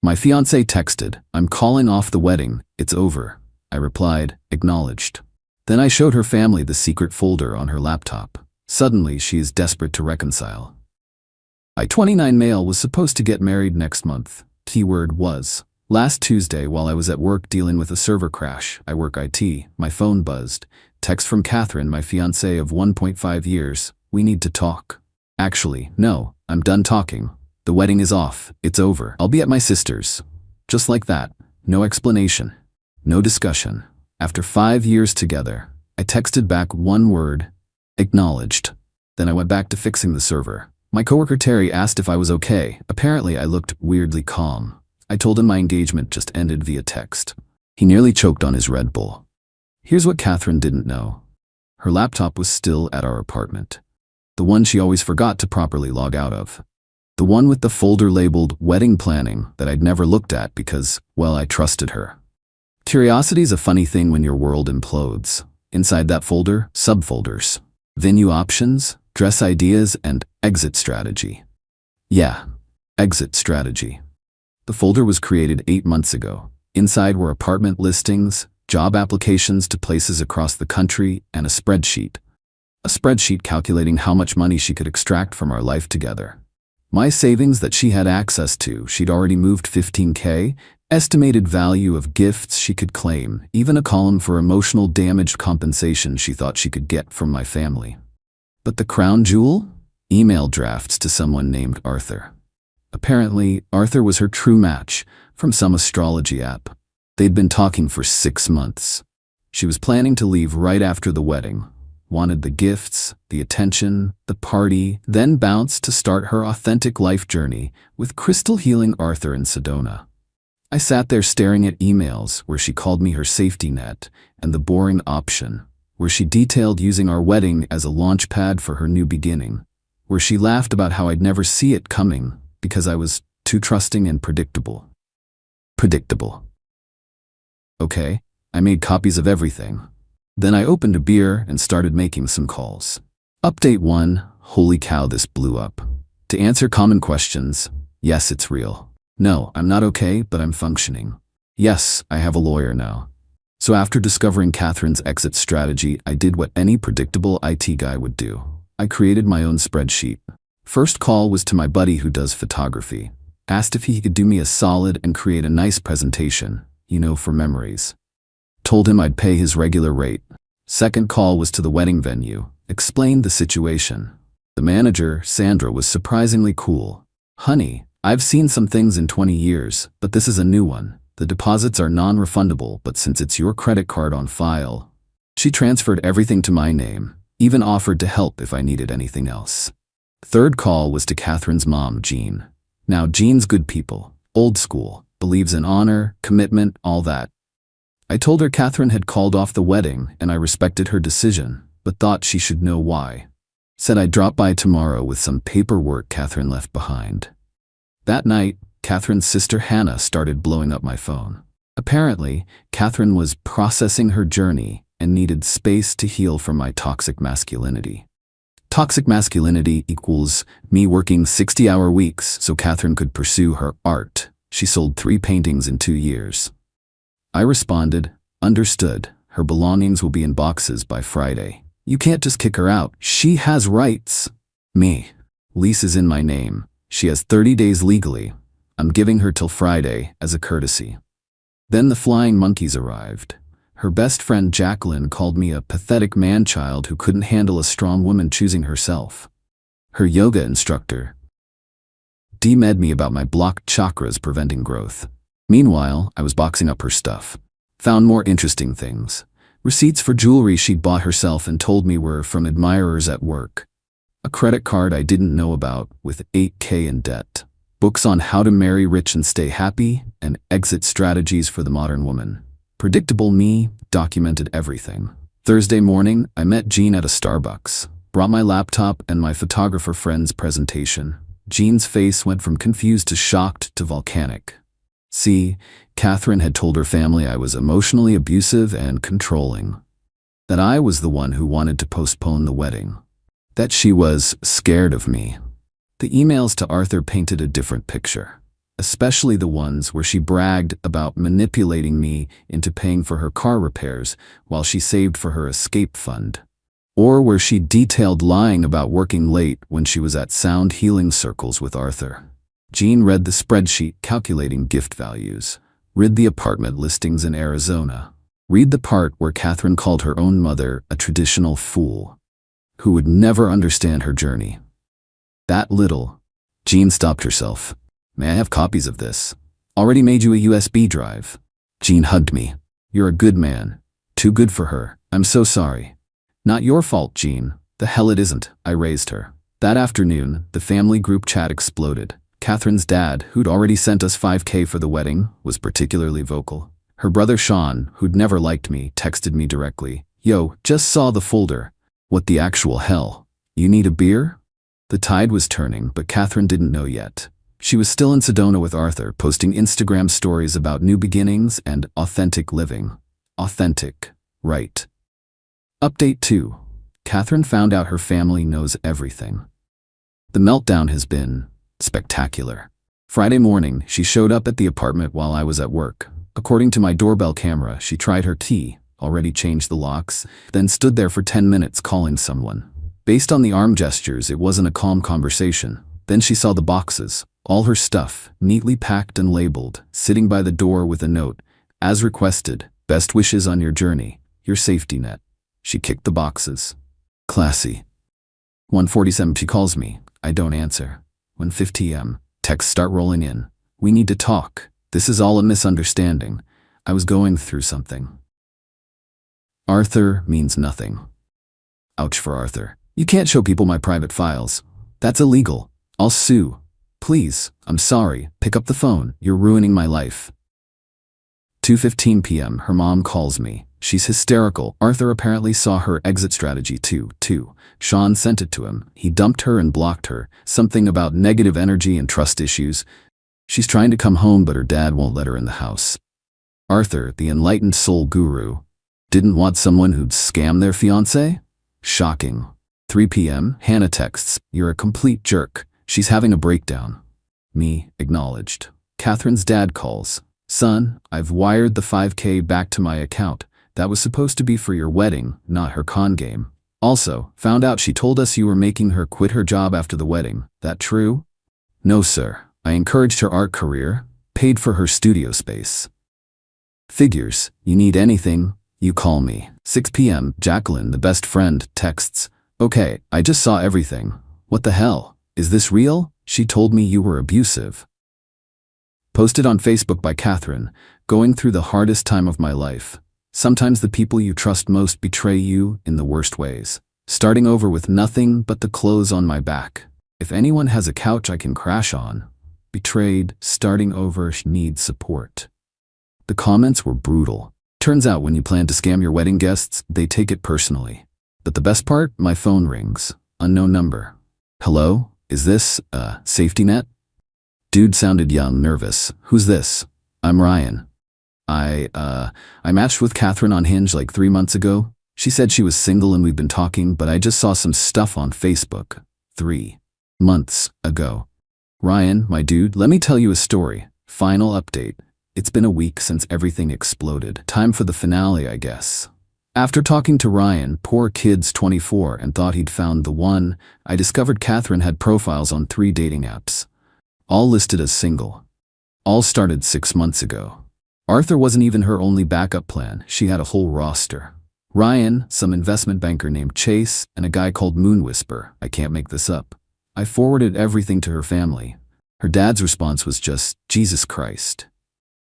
My fiancée texted, "I'm calling off the wedding, it's over." I replied, "Acknowledged." Then I showed her family the secret folder on her laptop. Suddenly, she is desperate to reconcile. I 29 male was supposed to get married next month. Keyword was. Last Tuesday, while I was at work dealing with a server crash, I work IT, my phone buzzed. Text from Catherine, my fiancée of 1.5 years. "We need to talk." Actually, no, I'm done talking. The wedding is off, it's over. I'll be at my sister's. Just like that. No explanation. No discussion. After 5 years together, I texted back one word, "Acknowledged." Then I went back to fixing the server. My coworker Terry asked if I was okay. Apparently I looked weirdly calm. I told him my engagement just ended via text. He nearly choked on his Red Bull. Here's what Catherine didn't know. Her laptop was still at our apartment. The one she always forgot to properly log out of. The one with the folder labeled wedding planning that I'd never looked at because, well, I trusted her. Curiosity's a funny thing when your world implodes. Inside that folder, subfolders. Venue options, dress ideas, and exit strategy. Yeah, exit strategy. The folder was created 8 months ago. Inside were apartment listings, job applications to places across the country, and a spreadsheet. A spreadsheet calculating how much money she could extract from our life together. My savings that she had access to, she'd already moved $15K, estimated value of gifts she could claim, even a column for emotional damage compensation she thought she could get from my family. But the crown jewel? Email drafts to someone named Arthur. Apparently, Arthur was her true match from some astrology app. They'd been talking for 6 months. She was planning to leave right after the wedding. Wanted the gifts, the attention, the party, then bounced to start her authentic life journey with crystal healing Arthur in Sedona. I sat there staring at emails where she called me her safety net and the boring option, where she detailed using our wedding as a launch pad for her new beginning, where she laughed about how I'd never see it coming because I was too trusting and predictable. Predictable. Okay, I made copies of everything. Then I opened a beer and started making some calls. Update 1, holy cow, this blew up. To answer common questions, yes, it's real. No, I'm not okay, but I'm functioning. Yes, I have a lawyer now. So after discovering Catherine's exit strategy, I did what any predictable IT guy would do. I created my own spreadsheet. First call was to my buddy who does photography. Asked if he could do me a solid and create a nice presentation, for memories. Told him I'd pay his regular rate. Second call was to the wedding venue. Explained the situation. The manager, Sandra, was surprisingly cool. "Honey, I've seen some things in 20 years, but this is a new one. The deposits are non-refundable, but since it's your credit card on file." She transferred everything to my name, even offered to help if I needed anything else. Third call was to Catherine's mom, Jean. Now, Jean's good people, old school, believes in honor, commitment, all that. I told her Catherine had called off the wedding and I respected her decision, but thought she should know why. Said I'd drop by tomorrow with some paperwork Catherine left behind. That night, Catherine's sister Hannah started blowing up my phone. Apparently, Catherine was processing her journey and needed space to heal from my toxic masculinity. Toxic masculinity equals me working 60-hour weeks so Catherine could pursue her art. She sold 3 paintings in 2 years. I responded, "Understood. Her belongings will be in boxes by Friday. You can't just kick her out. She has rights." Me. Lease is in my name. She has 30 days legally. I'm giving her till Friday as a courtesy. Then the flying monkeys arrived. Her best friend Jacqueline called me a pathetic man-child who couldn't handle a strong woman choosing herself. Her yoga instructor demed me about my blocked chakras preventing growth. Meanwhile, I was boxing up her stuff. Found more interesting things. Receipts for jewelry she'd bought herself and told me were from admirers at work. A credit card I didn't know about with $8K in debt. Books on how to marry rich and stay happy, and exit strategies for the modern woman. Predictable me documented everything. Thursday morning, I met Jean at a Starbucks. Brought my laptop and my photographer friend's presentation. Jean's face went from confused to shocked to volcanic. See, Catherine had told her family I was emotionally abusive and controlling. That I was the one who wanted to postpone the wedding. That she was scared of me. The emails to Arthur painted a different picture. especially the ones where she bragged about manipulating me into paying for her car repairs while she saved for her escape fund. Or where she detailed lying about working late when she was at sound healing circles with Arthur. Jean read the spreadsheet calculating gift values. Read the apartment listings in Arizona. Read the part where Catherine called her own mother a traditional fool who would never understand her journey. That little. Jean stopped herself. May I have copies of this? Already made you a USB drive. Jean hugged me. You're a good man. Too good for her. I'm so sorry. Not your fault, Jean. The hell it isn't. I raised her. That afternoon, the family group chat exploded. Catherine's dad, who'd already sent us $5,000 for the wedding, was particularly vocal. Her brother Sean, who'd never liked me, texted me directly. Yo, just saw the folder. What the actual hell? You need a beer? The tide was turning, but Catherine didn't know yet. She was still in Sedona with Arthur, posting Instagram stories about new beginnings and authentic living. Authentic, right. Update 2. Catherine found out her family knows everything. The meltdown has been spectacular. Friday morning, she showed up at the apartment while I was at work. According to my doorbell camera, she tried her tea, already changed the locks, then stood there for 10 minutes calling someone. Based on the arm gestures, it wasn't a calm conversation. Then she saw the boxes, all her stuff, neatly packed and labeled, sitting by the door with a note. As requested, best wishes on your journey, your safety net. She kicked the boxes. Classy. 1:47 she calls me. I don't answer. 1:50 am. Texts start rolling in. We need to talk. This is all a misunderstanding. I was going through something. Arthur means nothing. Ouch for Arthur. You can't show people my private files. That's illegal. I'll sue. Please, I'm sorry. Pick up the phone. You're ruining my life. 2:15 p.m. Her mom calls me. She's hysterical. Arthur apparently saw her exit strategy too. Sean sent it to him. He dumped her and blocked her. Something about negative energy and trust issues. She's trying to come home, but her dad won't let her in the house. Arthur, the enlightened soul guru, didn't want someone who'd scam their fiancée? Shocking. 3 p.m. Hannah texts, you're a complete jerk. She's having a breakdown. Me, acknowledged. Catherine's dad calls. Son, I've wired the $5,000 back to my account. That was supposed to be for your wedding, not her con game. Also, found out she told us you were making her quit her job after the wedding. That true? No, sir. I encouraged her art career, paid for her studio space. Figures, you need anything, you call me. 6 p.m. Jacqueline, the best friend, texts. Okay, I just saw everything. What the hell? Is this real? She told me you were abusive. Posted on Facebook by Catherine, going through the hardest time of my life. Sometimes the people you trust most betray you in the worst ways. Starting over with nothing but the clothes on my back. If anyone has a couch I can crash on. Betrayed, starting over, needs support. The comments were brutal. Turns out when you plan to scam your wedding guests, they take it personally. But the best part? My phone rings. Unknown number. Hello? Is this, safety net? Dude sounded young, nervous. Who's this? I'm Ryan. I matched with Catherine on Hinge like 3 months ago. She said she was single and we've been talking, but I just saw some stuff on Facebook. 3 months ago. Ryan, my dude, let me tell you a story. Final update. It's been a week since everything exploded. Time for the finale, I guess. After talking to Ryan, poor kid's 24, and thought he'd found the one, I discovered Catherine had profiles on 3 dating apps. All listed as single. All started 6 months ago. Arthur wasn't even her only backup plan. She had a whole roster. Ryan, some investment banker named Chase, and a guy called Moon Whisper. I can't make this up. I forwarded everything to her family. Her dad's response was just, Jesus Christ.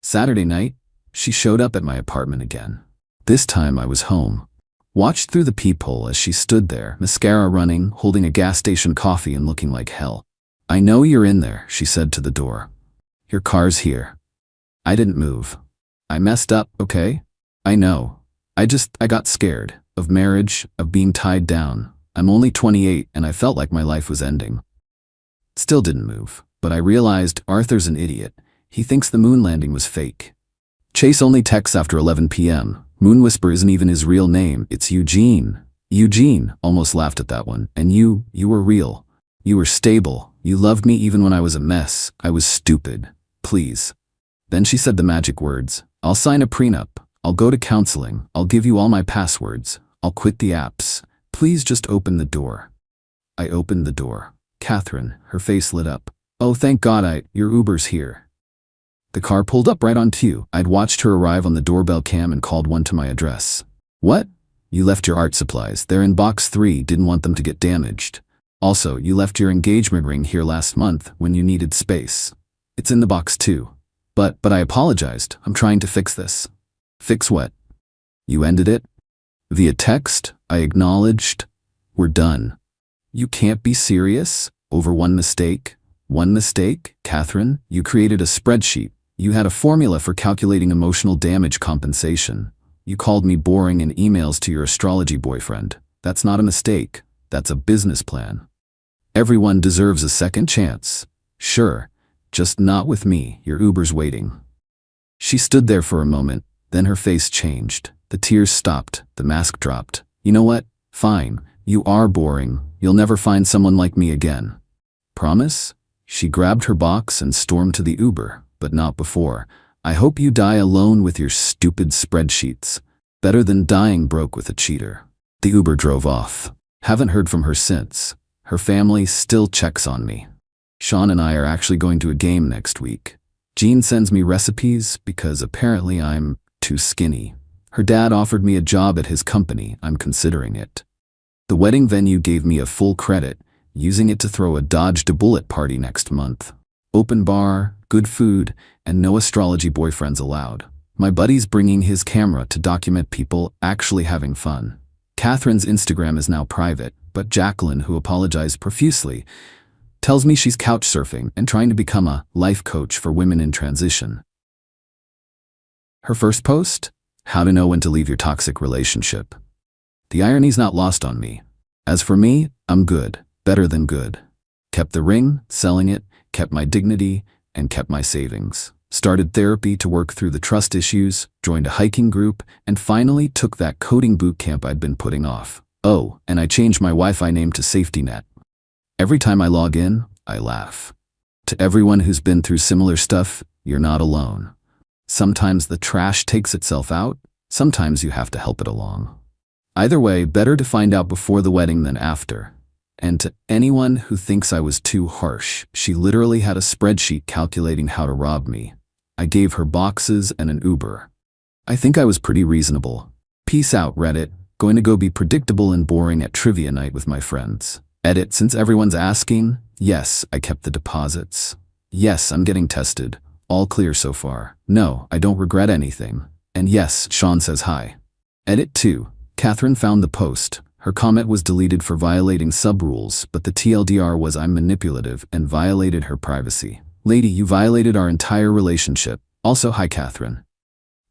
Saturday night, she showed up at my apartment again. This time I was home. Watched through the peephole as she stood there, mascara running, holding a gas station coffee and looking like hell. I know you're in there, she said to the door. Your car's here. I didn't move. I messed up, okay? I know. I got scared. Of marriage, of being tied down. I'm only 28 and I felt like my life was ending. Still didn't move, but I realized Arthur's an idiot. He thinks the moon landing was fake. Chase only texts after 11 p.m. Moon Whisper isn't even his real name, it's Eugene. Eugene, almost laughed at that one. And you were real. You were stable. You loved me even when I was a mess. I was stupid. Please. Then she said the magic words. I'll sign a prenup. I'll go to counseling. I'll give you all my passwords. I'll quit the apps. Please just open the door. I opened the door. Catherine, her face lit up. Oh, thank God your Uber's here. The car pulled up right on cue. I'd watched her arrive on the doorbell cam and called one to my address. What? You left your art supplies. They're in box 3. Didn't want them to get damaged. Also, you left your engagement ring here last month when you needed space. It's in the box 2. But I apologized. I'm trying to fix this. Fix what? You ended it? Via text, I acknowledged. We're done. You can't be serious? Over one mistake? One mistake? Catherine, you created a spreadsheet. You had a formula for calculating emotional damage compensation. You called me boring in emails to your astrology boyfriend. That's not a mistake. That's a business plan. Everyone deserves a second chance. Sure, just not with me. Your Uber's waiting. She stood there for a moment, then her face changed. The tears stopped, the mask dropped. You know what? Fine. You are boring. You'll never find someone like me again. Promise? She grabbed her box and stormed to the Uber, but not before. I hope you die alone with your stupid spreadsheets. Better than dying broke with a cheater. The Uber drove off. Haven't heard from her since. Her family still checks on me. Sean and I are actually going to a game next week. Jean sends me recipes because apparently I'm too skinny. Her dad offered me a job at his company. I'm considering it. The wedding venue gave me a full credit, using it to throw a dodge-to-bullet party next month. Open bar, good food, and no astrology boyfriends allowed. My buddy's bringing his camera to document people actually having fun. Catherine's Instagram is now private, but Jacqueline, who apologized profusely, tells me she's couch surfing and trying to become a life coach for women in transition. Her first post? How to know when to leave your toxic relationship. The irony's not lost on me. As for me, I'm good, better than good. Kept the ring, selling it, kept my dignity, and kept my savings. Started therapy to work through the trust issues, joined a hiking group, and finally took that coding boot camp I'd been putting off. Oh, and I changed my Wi-Fi name to Safety Net. Every time I log in, I laugh. To everyone who's been through similar stuff, you're not alone. Sometimes the trash takes itself out, sometimes you have to help it along. Either way, better to find out before the wedding than after. And to anyone who thinks I was too harsh, she literally had a spreadsheet calculating how to rob me. I gave her boxes and an Uber. I think I was pretty reasonable. Peace out, Reddit. Going to go be predictable and boring at trivia night with my friends. Edit, since everyone's asking, yes, I kept the deposits. Yes, I'm getting tested. All clear so far. No, I don't regret anything. And yes, Sean says hi. Edit 2. Catherine found the post. Her comment was deleted for violating sub-rules, but the TLDR was I'm manipulative and violated her privacy. Lady, you violated our entire relationship. Also, hi Catherine.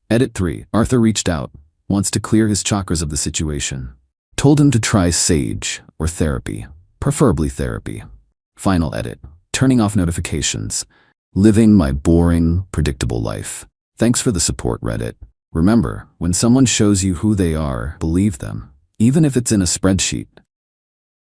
Edit 3. Arthur reached out. Wants to clear his chakras of the situation. Told him to try sage or therapy. Preferably therapy. Final edit. Turning off notifications. Living my boring, predictable life. Thanks for the support, Reddit. Remember, when someone shows you who they are, believe them. Even if it's in a spreadsheet.